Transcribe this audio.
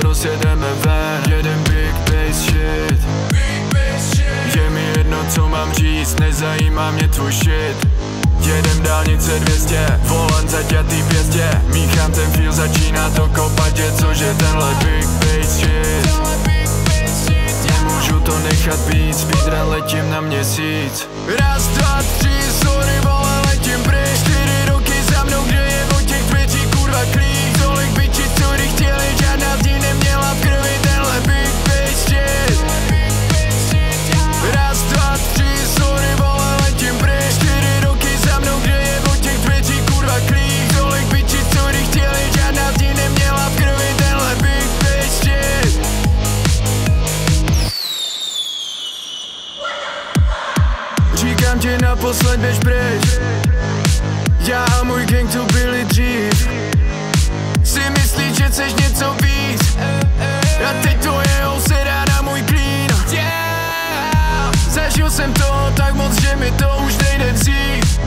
prostě jdeme ven. Jeden big bass shit. Je mi jedno, co mám říct, nezajímá mě tvůj shit. Jedem dálnice 200, volant zaťatý pěstě. Míchám ten feel, začíná to kopat, je cože tenhle big bass shit. Nemůžu to nechat být, speedrun letím na měsíc. Raz, dva, tři, sorry vole, letím pryč. 4 roky za mnou, kde je od těch dveří kurva klíč. Tolik biči, co kdy chtěli, žádná z nich neměla v krvi tenhle big bass shit. Raz, dva, tři, sorry vole, letím pryč. 4 roky za mnou, kde je od těch dveří kurva klíč. Tolik biči, co kdy chtěli, žádná z nich neměla v krvi tenhle big bass shit. Říkám ti naposled, běž pryč. Já a můj gang tu byli dřív. Si myslíš, že chceš něco víc? A teď to je sedá na můj klín. Zažil jsem to tak moc, že mi to už nejde vzít.